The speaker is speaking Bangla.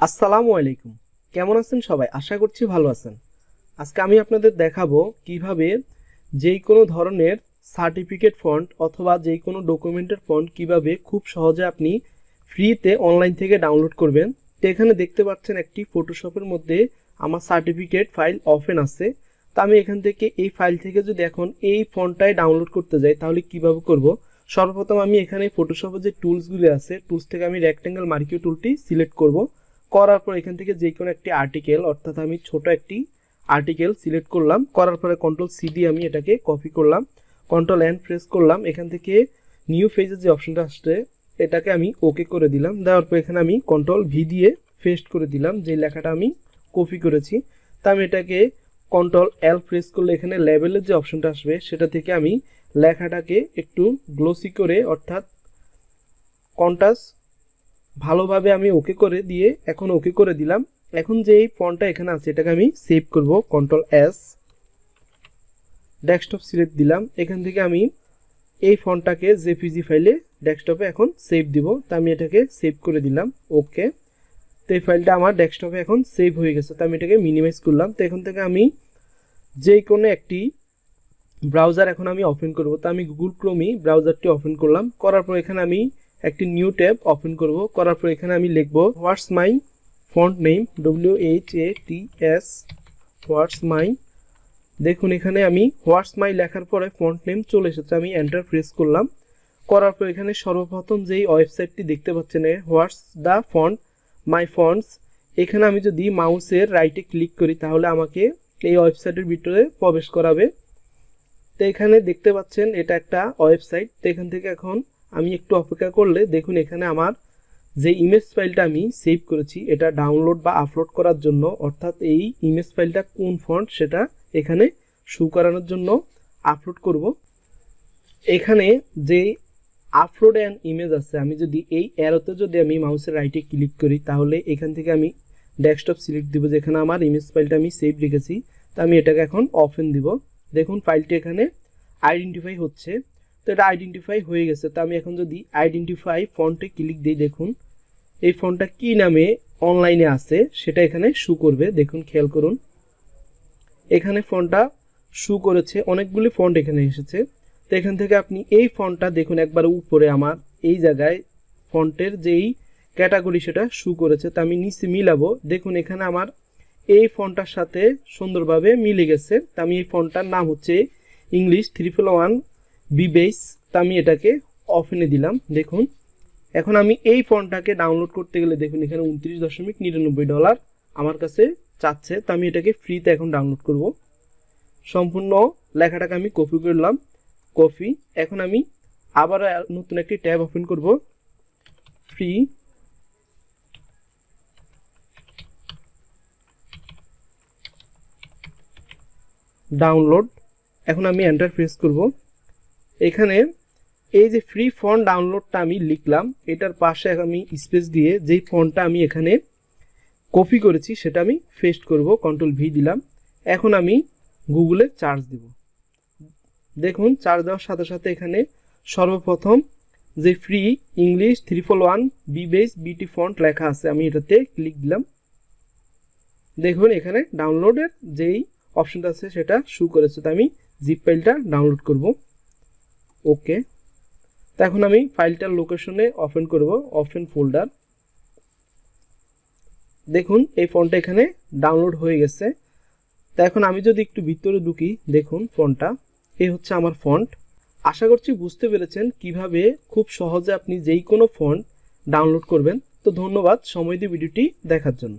আসসালামু আলাইকুম। কেমন আছেন সবাই? আশা করছি ভালো আছেন। আজকে আমি আপনাদের দেখাবো কিভাবে যেই কোনো ধরনের সার্টিফিকেট ফন্ট অথবা যেই কোনো ডকুমেন্টের ফন্ট কিভাবে খুব সহজে আপনি ফ্রিতে অনলাইন থেকে ডাউনলোড করবেন। তো এখানে দেখতে পাচ্ছেন একটি ফটোশপের মধ্যে আমার সার্টিফিকেট ফাইল ওপেন আছে। তো আমি এখান থেকে এই ফাইল থেকে যদি এখন এই ফন্টটাই ডাউনলোড করতে যাই তাহলে কিভাবে করব? সর্বপ্রথম আমি এখানে ফটোশপের যে টুলসগুলি আছে টুলস থেকে আমি রেক্টেঙ্গেল মার্কিং টুলটি সিলেক্ট করব। করার পর এখান থেকে যে কোনো একটি আর্টিকেল অর্থাৎ আমি ছোট একটি আর্টিকেল সিলেক্ট করলাম। করার পরে কন্ট্রোল সি দিয়ে আমি এটাকে কপি করলাম, কন্ট্রোল এন প্রেস করলাম। এখান থেকে নিউ পেজের যে অপশনটা আসছে এটাকে আমি ওকে করে দিলাম। দেওয়ার পর এখানে আমি কন্ট্রোল ভি দিয়ে পেস্ট করে দিলাম যে লেখাটা আমি কপি করেছি। তা আমি এটাকে কন্ট্রোল এল প্রেস করলে এখানে লেবেলের যে অপশনটা আসবে সেটা থেকে আমি লেখাটাকে একটু গ্লোসি করে অর্থাৎ কন্ট্রাস্ট ভালোভাবে আমি ওকে করে দিয়ে এখন ওকে করে দিলাম। এখন যে এই ফন্টটা এখানে আছে এটাকে আমি সেভ করব। কন্ট্রোল এস, ডেস্কটপ সিলেক্ট দিলাম। এখান থেকে আমি এই ফন্টটাকে জেপিজি ফাইলে ডেস্কটপে এখন সেভ দিব। তো আমি এটাকে সেভ করে দিলাম। ওকে, তো এই ফাইলটা আমার ডেস্কটপে এখন সেভ হয়ে গেছে। তো আমি এটাকে মিনিমাইজ করলাম। তো এখান থেকে আমি যে কোনো একটি ব্রাউজার এখন আমি ওপেন করব। তো আমি গুগল ক্রোমই ব্রাউজারটি ওপেন করলাম। করার পর এখানে আমি একটি নিউ ট্যাব ওপেন করব। করার পর এখানে আমি লিখব হোয়াটস মাই ফন্ট নেম, WHATS হোয়াটস মাই। দেখুন এখানে আমি হোয়াটস মাই লেখার পরে ফন্ট নেম চলে এসেছে। আমি এন্টার প্রেস করলাম। করার পর এখানে সর্বপ্রথম যেই ওয়েবসাইটটি দেখতে পাচ্ছেন what's the font my fonts, এখানে আমি যদি মাউসের রাইটে ক্লিক করি তাহলে আমাকে এই ওয়েবসাইটের ভিতরে প্রবেশ করাবে। তো এখানে দেখতে পাচ্ছেন এটা একটা ওয়েবসাইট। তো এখান থেকে এখন আমি একটু অপেক্ষা করলে দেখুন এখানে আমার যে ইমেজ ফাইলটা আমি সেভ করেছি এটা ডাউনলোড বা আপলোড করার জন্য, অর্থাৎ এই ইমেজ ফাইলটা কোন ফন্ট সেটা এখানে শো করানোর জন্য আপলোড করব। এখানে যে আপলোড অ্যান ইমেজ আছে, আমি যদি এই অ্যারোতে যদি আমি মাউসের রাইটে ক্লিক করি তাহলে এখান থেকে আমি ডেস্কটপ সিলেক্ট দিব যেখানে আমার ইমেজ ফাইলটা আমি সেভ রেখেছি। তো আমি এটাকে এখন ওপেন দিব। দেখুন ফাইলটি এখানে আইডেন্টিফাই হচ্ছে। তো এটা আইডেন্টিফাই হয়ে গেছে। তো আমি এখন যদি আইডেন্টিফাই ফন্টে ক্লিক দিই দেখুন এই ফন্টটা কি নামে অনলাইনে আছে সেটা এখানে শো করবে। দেখুন খেয়াল করুন এখানে ফন্টটা শো করেছে, অনেকগুলি ফন্ট এখানে এসেছে। তো এখান থেকে আপনি এই ফন্টটা দেখুন একবার উপরে আমার এই জায়গায় ফন্টের যেই ক্যাটাগরি সেটা শো করেছে। তো আমি নিচে মিলাবো। দেখুন এখানে আমার এই ফন্টটার সাথে সুন্দরভাবে মিলে গেছে। তো আমি এই ফন্টটার নাম হচ্ছে ইংলিশ 301 বি বেস। তো আমি এটাকে ওপেনে দিলাম। দেখুন এখন আমি এই ফন্টটাকে ডাউনলোড করতে গেলে দেখুন এখানে $29.99 আমার কাছে চাচ্ছে। তো আমি এটাকে ফ্রিতে এখন ডাউনলোড করব। সম্পূর্ণ লেখাটাকে আমি কপি করলাম, কপি। এখন আমি আবার নতুন একটি ট্যাব ওপেন করব, ফ্রি ডাউনলোড। এখন আমি এন্টার প্রেস করব। এখানে এই যে ফ্রি ফন্ট ডাউনলোডটা আমি লিখলাম এটার পাশে আমি স্পেস দিয়ে যেই ফন্টটা আমি এখানে কপি করেছি সেটা আমি পেস্ট করব। কন্ট্রোল ভি দিলাম। এখন আমি গুগলে সার্চ দিব। দেখুন সার্চ দেওয়ার সাথে সাথে এখানে সর্বপ্রথম যে ফ্রি ইংলিশ 301 বি বেস বিটি ফন্ট লেখা আছে আমি এটাতে ক্লিক দিলাম। দেখুন এখানে ডাউনলোডের যেই অপশনটা আছে সেটা শো করেছে। তো আমি জিপ ফাইলটা ডাউনলোড করব। ওকে, তো এখন আমি ফাইলটার লোকেশনে ওপেন করব, ওপেন ফোল্ডার। দেখুন এই ফন্টটা এখানে ডাউনলোড হয়ে গেছে। তো এখন আমি যদি একটু ভিতরে ঢুকি দেখুন ফন্টটা এই হচ্ছে আমার ফন্ট। আশা করছি বুঝতে পেরেছেন কিভাবে খুব সহজে আপনি যেই কোনো ফন্ট ডাউনলোড করবেন। তো ধন্যবাদ সময় দিয়ে ভিডিওটি দেখার জন্য।